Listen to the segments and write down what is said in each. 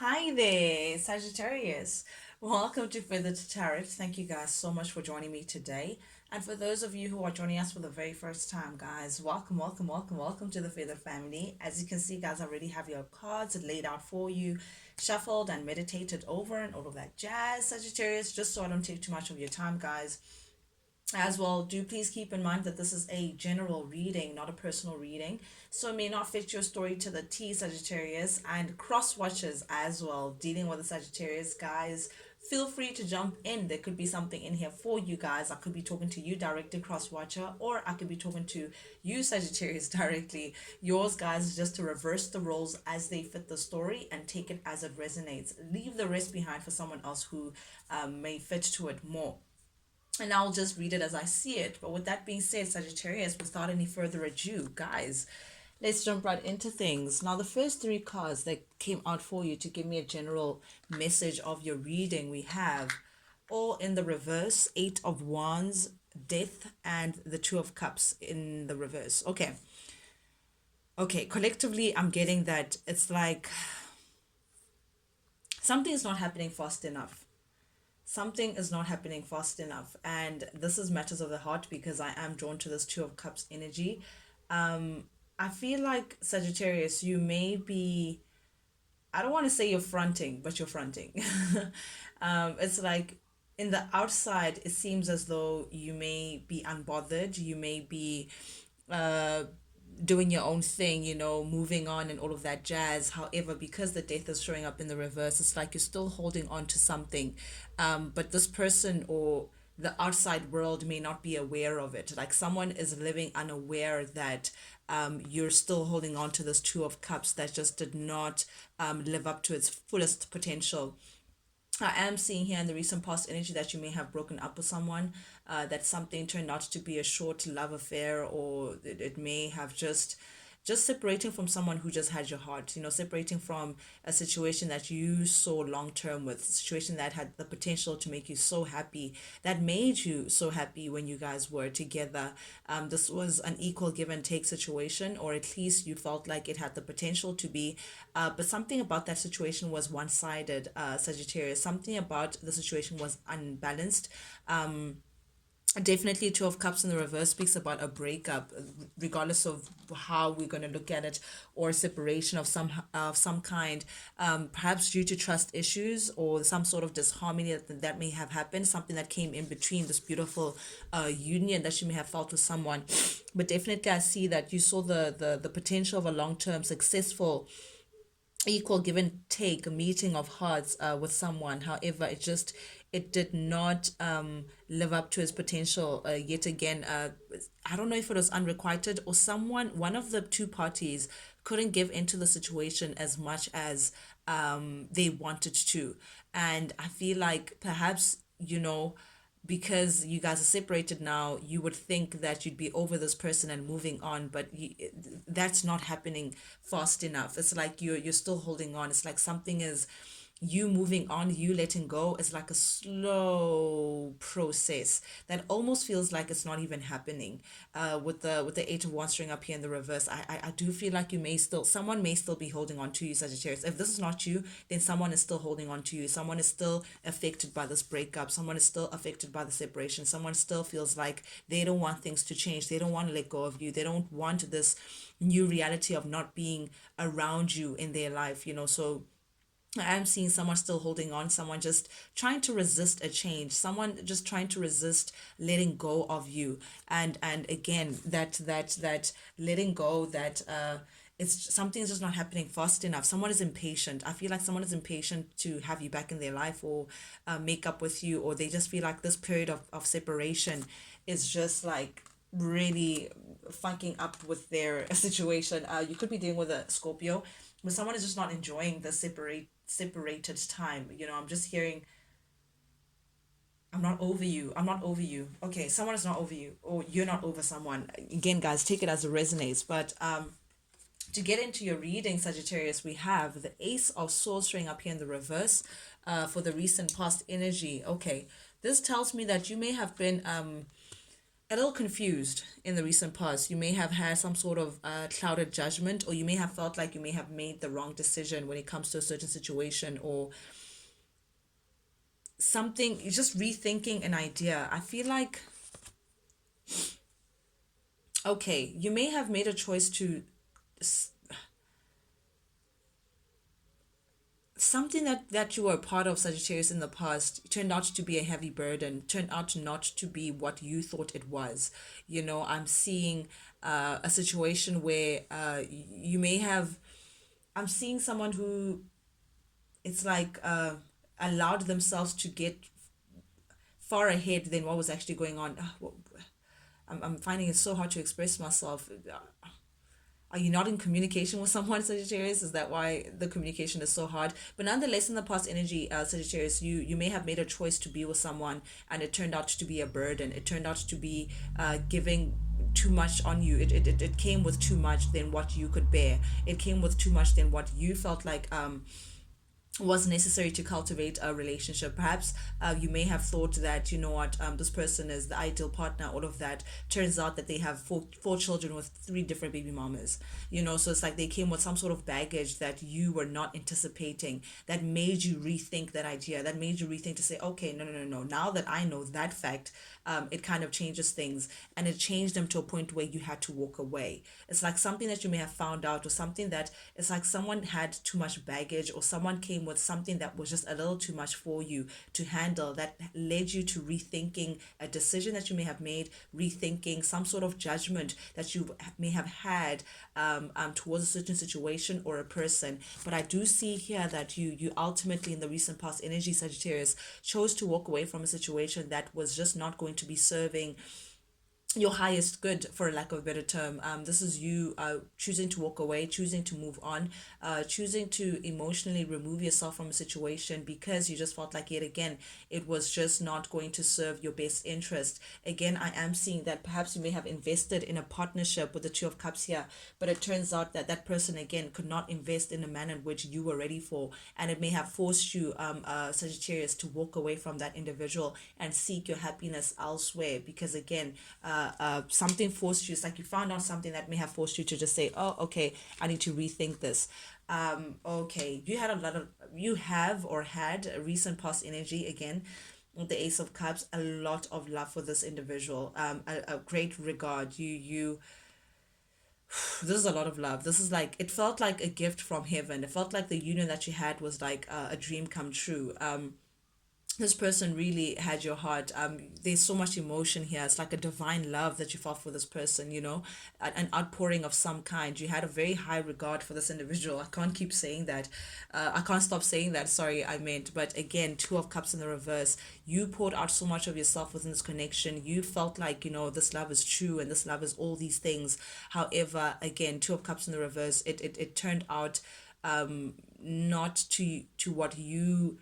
Hi there, Sagittarius. Welcome to Further to Tarot. Thank you guys so much for joining me today. And for those of you who are joining us for the very first time, guys, welcome to the Feather family. As you can see, guys, I already have your cards laid out for you, shuffled and meditated over and all of that jazz, Sagittarius, just so I don't take too much of your time, guys. As well, do please keep in mind that this is a general reading, not a personal reading, so it may not fit your story to the T, Sagittarius. And cross watches as well, dealing with the Sagittarius, guys, feel free to jump in. There could be something in here for you guys. I could be talking to you directly, cross watcher, or I could be talking to you, Sagittarius, directly. Yours, guys, is just to reverse the roles as they fit the story and take it as it resonates. Leave the rest behind for someone else who may fit to it more, and I'll just read it as I see it. But with that being said, Sagittarius, without any further ado, guys, let's jump right into things. Now, the first three cards that came out for you to give me a general message of your reading, we have all in the reverse, Eight of Wands, Death, and the Two of Cups in the reverse. Okay, collectively, I'm getting that it's like something is not happening fast enough. Something is not happening fast enough, and this is matters of the heart because I am drawn to this Two of Cups energy. I feel like, Sagittarius, you may be, I don't want to say you're fronting, but you're fronting. It's like in the outside it seems as though you may be unbothered, you may be uh doing your own thing, moving on and all of that jazz. However, because the death is showing up in the reverse, it's like you're still holding on to something. But this person or the outside world may not be aware of it. Like someone is living unaware that you're still holding on to this Two of Cups that just did not live up to its fullest potential. I am seeing here in the recent past energy that you may have broken up with someone, that something turned out to be a short love affair, or it may have just separating from someone who just had your heart, separating from a situation that you saw long term with, a situation that had the potential to make you so happy, that made you so happy when you guys were together. This was an equal give and take situation, or at least you felt like it had the potential to be. But something about that situation was one sided, Sagittarius. Something about the situation was unbalanced. Definitely, Two of Cups in the reverse speaks about a breakup, regardless of how we're going to look at it, or separation of some kind, perhaps due to trust issues or some sort of disharmony that may have happened, something that came in between this beautiful union that you may have felt with someone. But definitely, I see that you saw the potential of a long-term successful equal give and take meeting of hearts with someone. However, it did not live up to its potential. Yet again, I don't know if it was unrequited or someone, one of the two parties couldn't give into the situation as much as they wanted to. And I feel like perhaps, because you guys are separated now, you would think that you'd be over this person and moving on, but that's not happening fast enough. It's like you're still holding on. It's like something is, you moving on, you letting go is like a slow process that almost feels like it's not even happening. With the Eight of Wands showing up here in the reverse, I do feel like someone may still be holding on to you, Sagittarius. If this is not you, then someone is still holding on to you. Someone is still affected by this breakup. Someone is still affected by the separation. Someone still feels like they don't want things to change. They don't want to let go of you. They don't want this new reality of not being around you in their life. So I am seeing someone still holding on, someone just trying to resist a change, someone just trying to resist letting go of you. And again, that letting go, that it's something's just not happening fast enough. Someone is impatient. I feel like someone is impatient to have you back in their life, or make up with you, or they just feel like this period of separation is just like really funking up with their situation. You could be dealing with a Scorpio, but someone is just not enjoying the separated time. I'm just hearing, I'm not over you. I'm not over you. Okay, someone is not over you, or you're not over someone. Again, guys, take it as it resonates. But to get into your reading, Sagittarius, we have the Ace of Swords showing up here in the reverse for the recent past energy. Okay, this tells me that you may have been a little confused in the recent past. You may have had some sort of clouded judgment, or you may have felt like you may have made the wrong decision when it comes to a certain situation, or something, you're just rethinking an idea. I feel like, okay, you may have made a choice to something that you were a part of, Sagittarius, in the past turned out to be a heavy burden, turned out not to be what you thought it was. I'm seeing a situation where you may have, I'm seeing someone who, it's like, allowed themselves to get far ahead than what was actually going on. I'm finding it so hard to express myself. Are you not in communication with someone, Sagittarius? Is that why the communication is so hard? But nonetheless, in the past energy, Sagittarius, you may have made a choice to be with someone, and it turned out to be a burden. It turned out to be giving too much on you. It came with too much than what you could bear. It came with too much than what you felt like was necessary to cultivate a relationship. Perhaps you may have thought that, you know what, this person is the ideal partner, all of that. Turns out that they have four children with three different baby mamas. So it's like they came with some sort of baggage that you were not anticipating, that made you rethink that idea, that made you rethink to say, okay, no, no, no, no. Now that I know that fact, it kind of changes things, and it changed them to a point where you had to walk away. It's like something that you may have found out, or something that it's like someone had too much baggage, or someone came with something that was just a little too much for you to handle, that led you to rethinking a decision that you may have made, rethinking some sort of judgment that you may have had towards a certain situation or a person. But I do see here that you ultimately, in the recent past energy, Sagittarius, chose to walk away from a situation that was just not going to be serving your highest good, for lack of a better term. This is you choosing to walk away, choosing to move on, choosing to emotionally remove yourself from a situation because you just felt like, yet again, it was just not going to serve your best interest. Again, I am seeing that perhaps you may have invested in a partnership with the Two of Cups here, but it turns out that that person, again, could not invest in a manner in which you were ready for, and it may have forced you, Sagittarius, to walk away from that individual and seek your happiness elsewhere, because again, something forced you. It's like you found out something that may have forced you to just say, oh, okay, I need to rethink this. Okay, you have or had a recent past energy, again, with the Ace of Cups, a lot of love for this individual, a great regard. This is a lot of love. This is like, it felt like a gift from heaven. It felt like the union that you had was like a dream come true. This person really had your heart. There's so much emotion here. It's like a divine love that you felt for this person, an outpouring of some kind. You had a very high regard for this individual. I can't keep saying that. I can't stop saying that. Sorry, I meant. But again, Two of Cups in the reverse. You poured out so much of yourself within this connection. You felt like, this love is true and this love is all these things. However, again, Two of Cups in the reverse, it turned out not to what you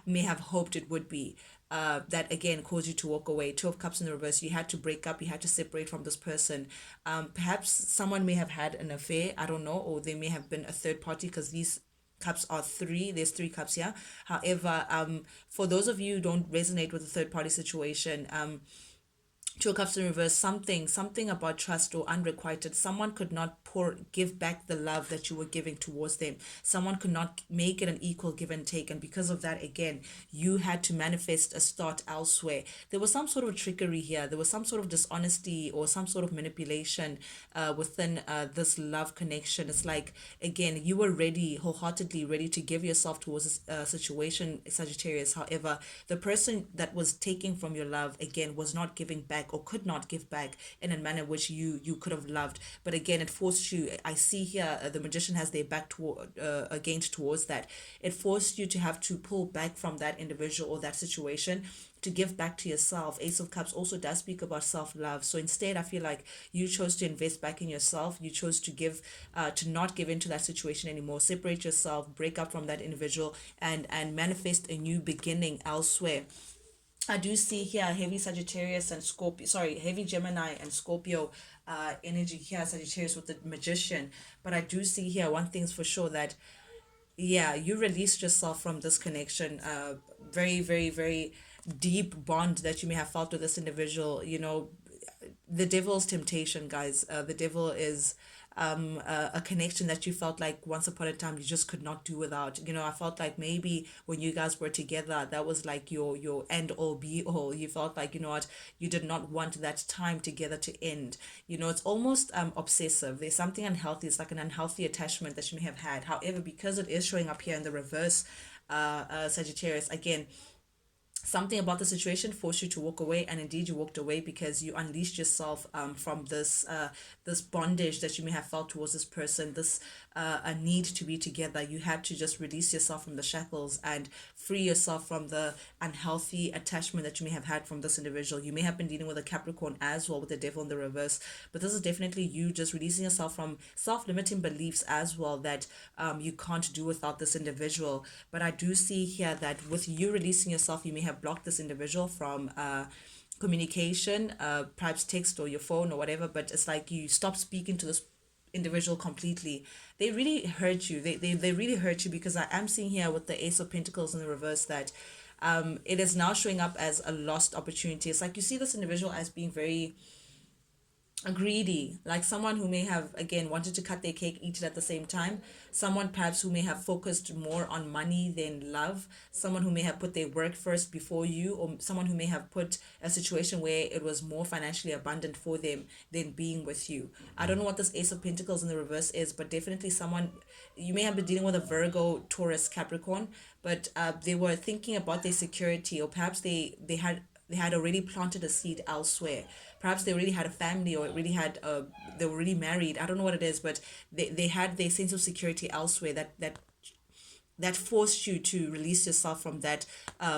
may have hoped it would be. That again caused you to walk away. Two of Cups in the reverse, you had to break up, you had to separate from this person. Perhaps someone may have had an affair, I don't know, or they may have been a third party, because these cups are three, there's three cups here. However, for those of you who don't resonate with the third party situation, Two of Cups in reverse, something about trust or unrequited. Someone could not give back the love that you were giving towards them. Someone could not make it an equal give and take, and because of that, again, you had to manifest a start elsewhere. There was some sort of trickery here. There was some sort of dishonesty or some sort of manipulation within this love connection. It's like, again, you were ready, wholeheartedly ready to give yourself towards a situation, Sagittarius. However, the person that was taking from your love, again, was not giving back or could not give back in a manner which you could have loved. But again, it forced you. I see here the Magician has their back against towards that. It forced you to have to pull back from that individual or that situation to give back to yourself. Ace of Cups also does speak about self-love. So instead, I feel like you chose to invest back in yourself. You chose to to not give into that situation anymore. Separate yourself, break up from that individual, and manifest a new beginning elsewhere. I do see here heavy Sagittarius and Scorpio, sorry, heavy Gemini and Scorpio energy here, Sagittarius with the Magician. But I do see here one thing's for sure, that yeah, you released yourself from this connection very, very, very deep bond that you may have felt with this individual, the devil's temptation, guys. The devil is a connection that you felt like once upon a time you just could not do without. I felt like maybe when you guys were together, that was like your end all be all. You felt like, what, you did not want that time together to end. It's almost obsessive. There's something unhealthy. It's like an unhealthy attachment that you may have had. However, because it is showing up here in the reverse, Sagittarius, again, something about the situation forced you to walk away, and indeed you walked away because you unleashed yourself from this bondage that you may have felt towards this person, this a need to be together. You had to just release yourself from the shackles and free yourself from the unhealthy attachment that you may have had from this individual. You may have been dealing with a Capricorn as well, with the devil in the reverse, but this is definitely you just releasing yourself from self-limiting beliefs as well, that you can't do without this individual. But I do see here that with you releasing yourself, you may have blocked this individual from communication, perhaps text or your phone or whatever, but it's like you stop speaking to this individual completely. They really hurt you. They really hurt you, because I am seeing here with the Ace of Pentacles in the reverse that it is now showing up as a lost opportunity. It's like you see this individual as being very greedy, like someone who may have again wanted to cut their cake, eat it at the same time, someone perhaps who may have focused more on money than love, someone who may have put their work first before you, or someone who may have put a situation where it was more financially abundant for them than being with you. I don't know what this Ace of Pentacles in the reverse is, but definitely someone, you may have been dealing with a Virgo, Taurus, Capricorn, but they were thinking about their security, or perhaps they had already planted a seed elsewhere. Perhaps they already had a family, or already had they were already married. I don't know what it is, but they had their sense of security elsewhere, that forced you to release yourself from that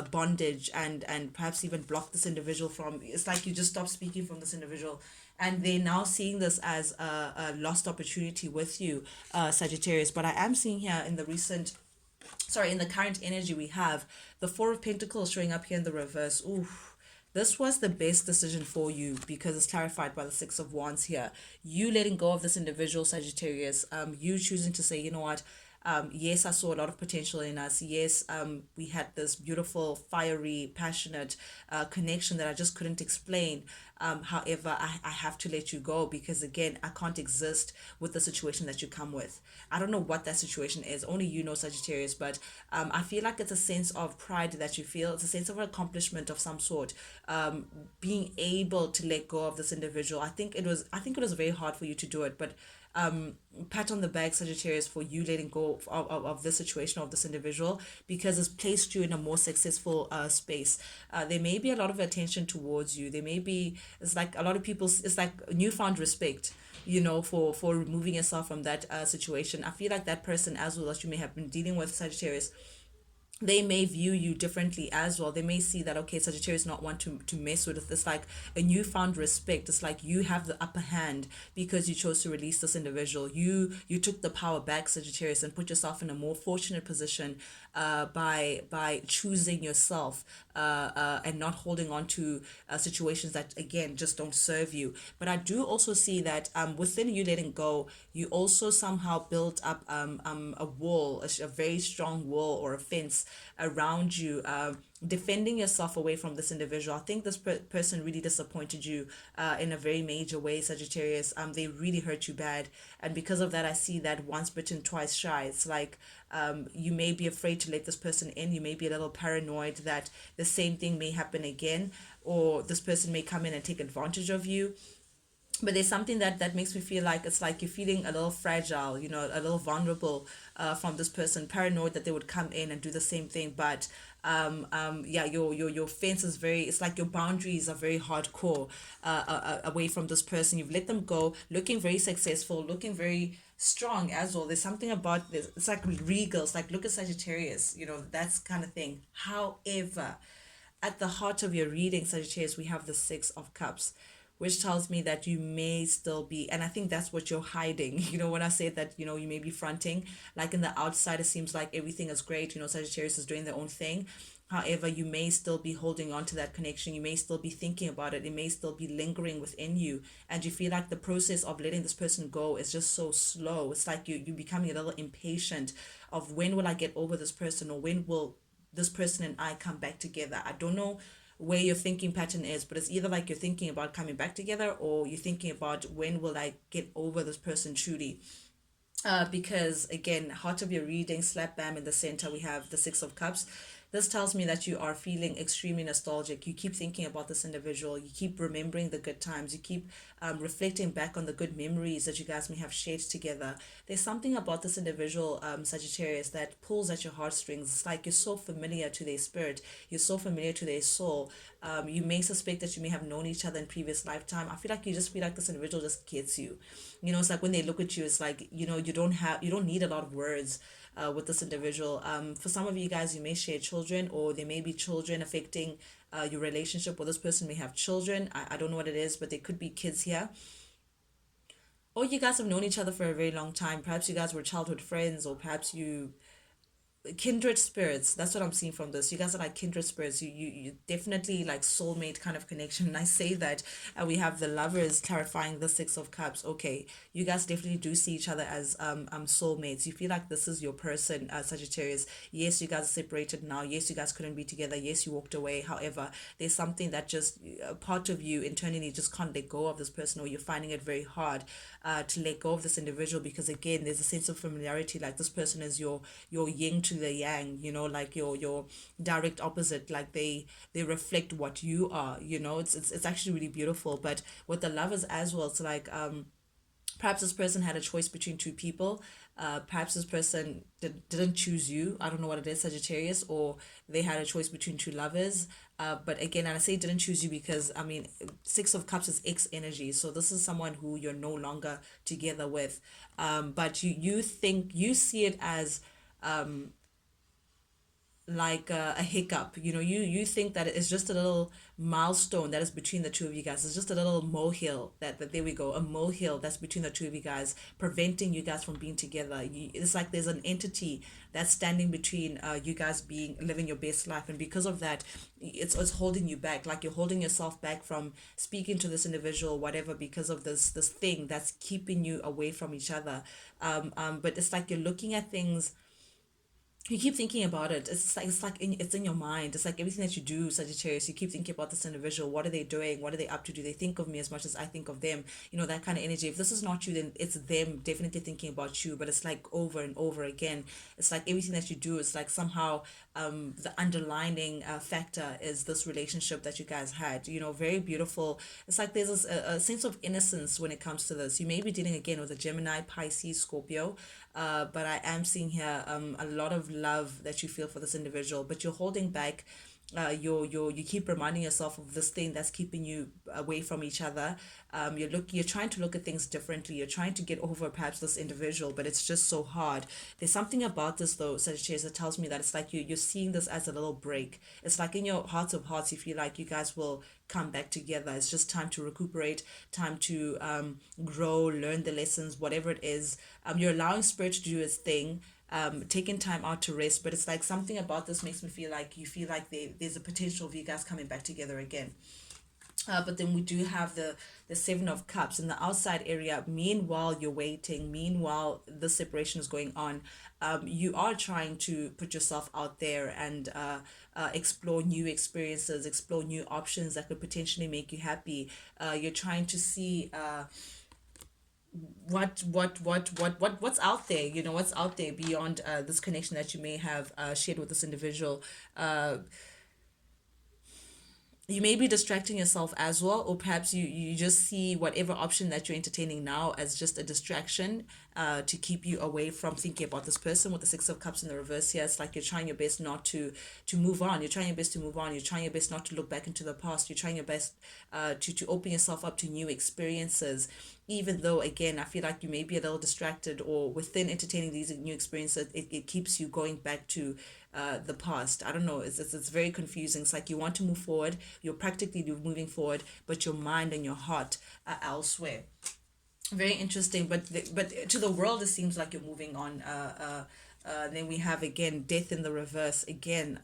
bondage, and perhaps even block this individual from. It's like you just stop speaking from this individual, and they're now seeing this as a lost opportunity with you, Sagittarius. But I am seeing here in the current energy we have, the Four of Pentacles showing up here in the reverse. Ooh, this was the best decision for you, because it's clarified by the Six of Wands here. You letting go of this individual, Sagittarius, you choosing to say, you know what, yes, I saw a lot of potential in us. Yes, we had this beautiful, fiery, passionate connection that I just couldn't explain. However, I have to let you go, because again, I can't exist with the situation that you come with. I don't know what that situation is. Only you know, Sagittarius, but I feel like it's a sense of pride that you feel. It's a sense of accomplishment of some sort. Being able to let go of this individual. I think it was very hard for you to do it, but pat on the back, Sagittarius, for you letting go of this situation, of this individual, because it's placed you in a more successful space. There may be a lot of attention towards you. There may be, it's like a lot of people, it's like newfound respect, for removing yourself from that situation. I feel like that person as well that you may have been dealing with, Sagittarius, they may view you differently as well. They may see that, okay, Sagittarius not want to mess with it. It's like a newfound respect. It's like you have the upper hand because you chose to release this individual. You took the power back, Sagittarius, and put yourself in a more fortunate position by choosing yourself, and not holding on to situations that again just don't serve you. But I do also see that within you letting go, you also somehow built up a wall, a very strong wall or a fence around you, defending yourself away from this individual. I think this person really disappointed you in a very major way, Sagittarius. They really hurt you bad, and because of that, I see that once bitten, twice shy. It's like you may be afraid to let this person in. You may be a little paranoid that the same thing may happen again, or this person may come in and take advantage of you. But there's something that makes me feel like it's like you're feeling a little fragile, a little vulnerable from this person, paranoid that they would come in and do the same thing. But yeah, your fence is very, it's like your boundaries are very hardcore away from this person. You've let them go, looking very successful, looking very strong as well. There's something about this, it's like regal. It's like, look at Sagittarius, that's kind of thing. However, at the heart of your reading, Sagittarius, we have the Six of Cups, which tells me that you may still be, and I think that's what you're hiding. When I say that, you may be fronting, like in the outside, it seems like everything is great. Sagittarius is doing their own thing. However, you may still be holding on to that connection. You may still be thinking about it. It may still be lingering within you. And you feel like the process of letting this person go is just so slow. It's like you're becoming a little impatient of when will I get over this person, or when will this person and I come back together. I don't know where your thinking pattern is, but it's either like you're thinking about coming back together, or you're thinking about when will I get over this person truly. Because again, heart of your reading, slap bam in the center, we have the Six of Cups. This tells me that you are feeling extremely nostalgic. You keep thinking about this individual. You keep remembering the good times. You keep reflecting back on the good memories that you guys may have shared together. There's something about this individual, Sagittarius, that pulls at your heartstrings. It's like you're so familiar to their spirit. You're so familiar to their soul. You may suspect that you may have known each other in previous lifetime. I feel like you just feel like this individual just gets you. It's like when they look at you, it's like, you don't need a lot of words with this individual. For some of you guys, you may share children, or there may be children affecting your relationship, or this person may have children. I don't know what it is, but there could be kids here. Or you guys have known each other for a very long time. Perhaps you guys were childhood friends, or perhaps you kindred spirits. That's what I'm seeing from this. You guys are like kindred spirits. You definitely like soulmate kind of connection. And I say that we have the Lovers clarifying the Six of Cups. Okay, you guys definitely do see each other as soulmates. You feel like this is your person, Sagittarius. Yes, you guys are separated now. Yes, you guys couldn't be together. Yes, you walked away. However, there's something that just a part of you internally just can't let go of this person, or you're finding it very hard to let go of this individual, because again, there's a sense of familiarity. Like this person is your yin to the yang, like your direct opposite. Like they reflect what you are. It's actually really beautiful. But with the Lovers as well, it's like perhaps this person had a choice between two people. Perhaps this person didn't choose you. I don't know what it is, Sagittarius, or they had a choice between two lovers. But again, and I say didn't choose you because, I mean, Six of Cups is X energy. So this is someone who you're no longer together with. But you see it as like a hiccup. You think that it's just a little milestone that is between the two of you guys. It's just a little molehill that there we go, a molehill that's between the two of you guys, preventing you guys from being together. It's like there's an entity that's standing between you guys being living your best life, and because of that, it's holding you back. Like you're holding yourself back from speaking to this individual, whatever, because of this thing that's keeping you away from each other. But it's like you're looking at things, you keep thinking about it. It's in your mind. It's like everything that you do, Sagittarius. You keep thinking about this individual. What are they doing? What are they up to? Do they think of me as much as I think of them? That kind of energy. If this is not you, then it's them definitely thinking about you. But it's like over and over again. It's like everything that you do is like somehow the underlining factor is this relationship that you guys had. Very beautiful. It's like there's a sense of innocence when it comes to this. You may be dealing again with a Gemini, Pisces, Scorpio. But I am seeing here a lot of love that you feel for this individual, but you're holding back. You keep reminding yourself of this thing that's keeping you away from each other. You're trying to look at things differently. You're trying to get over perhaps this individual, but it's just so hard. There's something about this though, Sagittarius, that tells me that it's like you're seeing this as a little break. It's like in your heart of hearts, you feel like you guys will come back together. It's just time to recuperate, time to grow, learn the lessons, whatever it is. You're allowing spirit to do its thing, taking time out to rest, but it's like something about this makes me feel like you feel like there's a potential of you guys coming back together again. But then we do have the Seven of Cups in the outside area. Meanwhile, you're waiting. Meanwhile, the separation is going on. You are trying to put yourself out there and explore new experiences, explore new options that could potentially make you happy. You're trying to see what's out there. What's out there beyond this connection that you may have shared with this individual. You may be distracting yourself as well, or perhaps you just see whatever option that you're entertaining now as just a distraction to keep you away from thinking about this person. With the Six of Cups in the reverse here, it's like you're trying your best not to move on. You're trying your best to move on. You're trying your best not to look back into the past. You're trying your best to open yourself up to new experiences, even though again I feel like you may be a little distracted, or within entertaining these new experiences, it keeps you going back to the past. I don't know, it's very confusing. It's like you want to move forward, you're practically moving forward, but your mind and your heart are elsewhere. Very interesting. But to the world it seems like you're moving on. Then we have again death in the reverse again.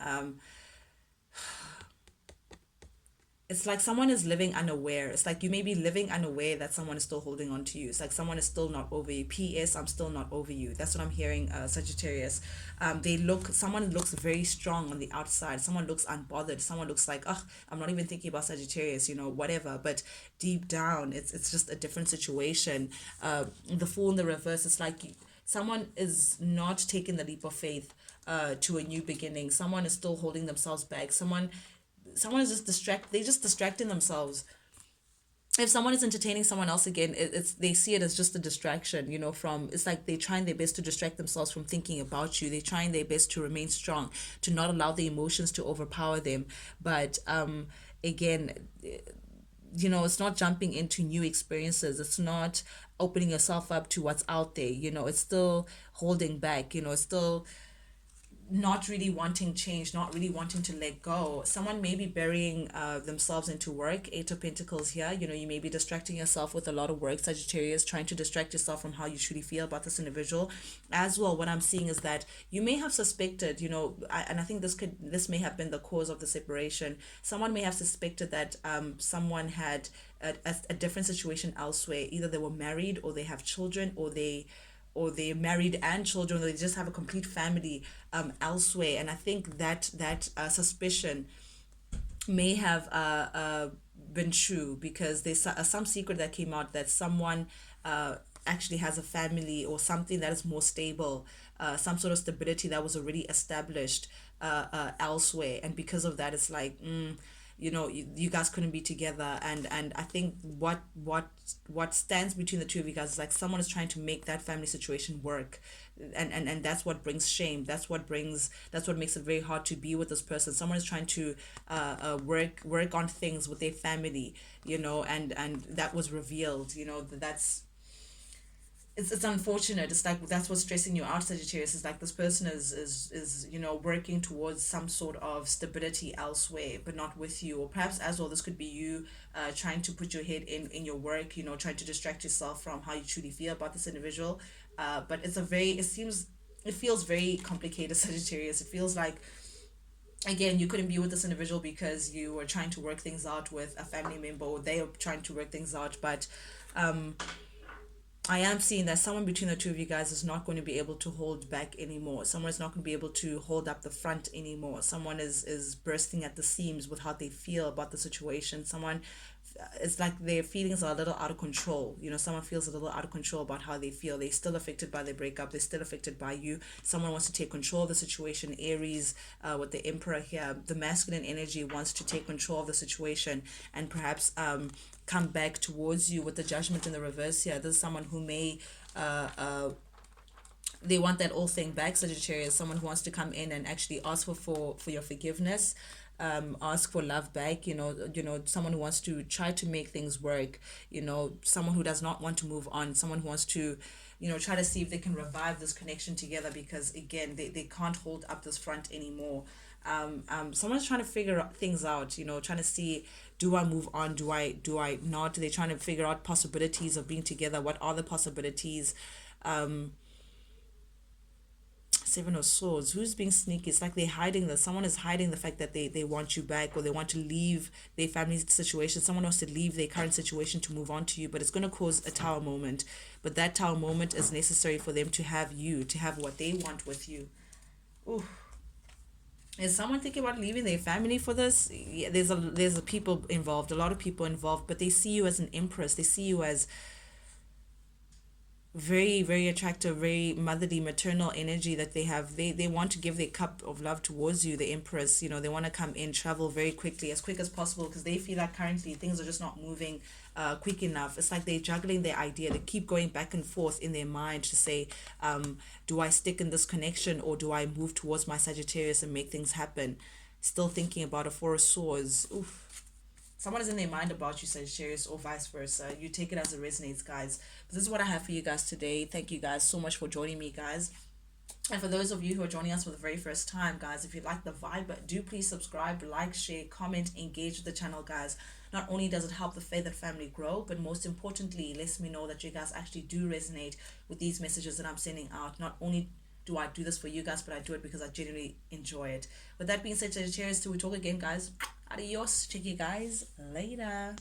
it's like someone is living unaware. It's like you may be living unaware that someone is still holding on to you. It's like someone is still not over you. P.S. I'm still not over you. That's what I'm hearing, Sagittarius. Someone looks very strong on the outside. Someone looks unbothered. Someone looks like, oh, I'm not even thinking about Sagittarius, whatever. But deep down, it's just a different situation. The Fool in the reverse, it's like someone is not taking the leap of faith to a new beginning. Someone is still holding themselves back. Someone is just they're just distracting themselves. If someone is entertaining someone else again, it's they see it as just a distraction, from, it's like they're trying their best to distract themselves from thinking about you. They're trying their best to remain strong, to not allow the emotions to overpower them. But again, it's not jumping into new experiences. It's not opening yourself up to what's out there. It's still holding back. It's still not really wanting change, not really wanting to let go. Someone may be burying themselves into work. Eight of Pentacles here. You may be distracting yourself with a lot of work, Sagittarius, trying to distract yourself from how you truly feel about this individual. As well, what I'm seeing is that you may have suspected, and I think this may have been the cause of the separation. Someone may have suspected that someone had a different situation elsewhere. Either they were married, or they have children, or they're married and children, or they just have a complete family elsewhere. And I think that suspicion may have been true, because there's some secret that came out that someone actually has a family, or something that is more stable, some sort of stability that was already established elsewhere. And because of that, it's like, you guys couldn't be together. And I think what stands between the two of you guys is like someone is trying to make that family situation work. And that's what brings shame. That's what makes it very hard to be with this person. Someone is trying to work on things with their family, and that was revealed. That's it's unfortunate. It's like that's what's stressing you out, Sagittarius. Is like this person is working towards some sort of stability elsewhere, but not with you. Or perhaps as well, this could be you trying to put your head in your work, trying to distract yourself from how you truly feel about this individual. But it feels very complicated, Sagittarius. It feels like, again, you couldn't be with this individual because you were trying to work things out with a family member, or they are trying to work things out. But I am seeing that someone between the two of you guys is not going to be able to hold back anymore. Someone is not going to be able to hold up the front anymore. Someone is bursting at the seams with how they feel about the situation. Someone, it's like their feelings are a little out of control. Someone feels a little out of control about how they feel. They're still affected by the breakup. They're still affected by you. Someone wants to take control of the situation. Aries, with the Emperor here, the masculine energy wants to take control of the situation, and perhaps come back towards you with the Judgment in the reverse here. This is someone who may they want that old thing back, Sagittarius. Someone who wants to come in and actually ask for your forgiveness, ask for love back. Someone who wants to try to make things work. Someone who does not want to move on. Someone who wants to try to see if they can revive this connection together, because again, they can't hold up this front anymore. Someone's trying to figure things out, trying to see, do I move on, do I not? They're trying to figure out possibilities of being together. What are the possibilities? Seven of Swords, who's being sneaky? It's like they're hiding this. Someone is hiding the fact that they want you back, or they want to leave their family situation. Someone wants to leave their current situation to move on to you, but it's going to cause a tower moment. But that tower moment is necessary for them to have you, to have what they want with you. Ooh. Is someone thinking about leaving their family for this? Yeah, there's a people involved, a lot of people involved, but they see you as an empress. They see you as very, very attractive, very motherly, maternal energy that they have. They want to give their cup of love towards you, the Empress. They want to come in, travel very quickly, as quick as possible, because they feel like currently things are just not moving quick enough. It's like they're juggling their idea. They keep going back and forth in their mind to say, do I stick in this connection, or do I move towards my Sagittarius and make things happen? Still thinking about a Four of Swords. Oof. Someone is in their mind about you, Sagittarius, or vice versa. You take it as it resonates, guys. But this is what I have for you guys today. Thank you guys so much for joining me, guys. And for those of you who are joining us for the very first time, guys, if you like the vibe, do please subscribe, like, share, comment, engage with the channel, guys. Not only does it help the Feathered family grow, but most importantly, it lets me know that you guys actually do resonate with these messages that I'm sending out. Not only do I do this for you guys, but I do it because I genuinely enjoy it. With that being said, Sagittarius, till we talk again, guys. Adios. Check you guys later.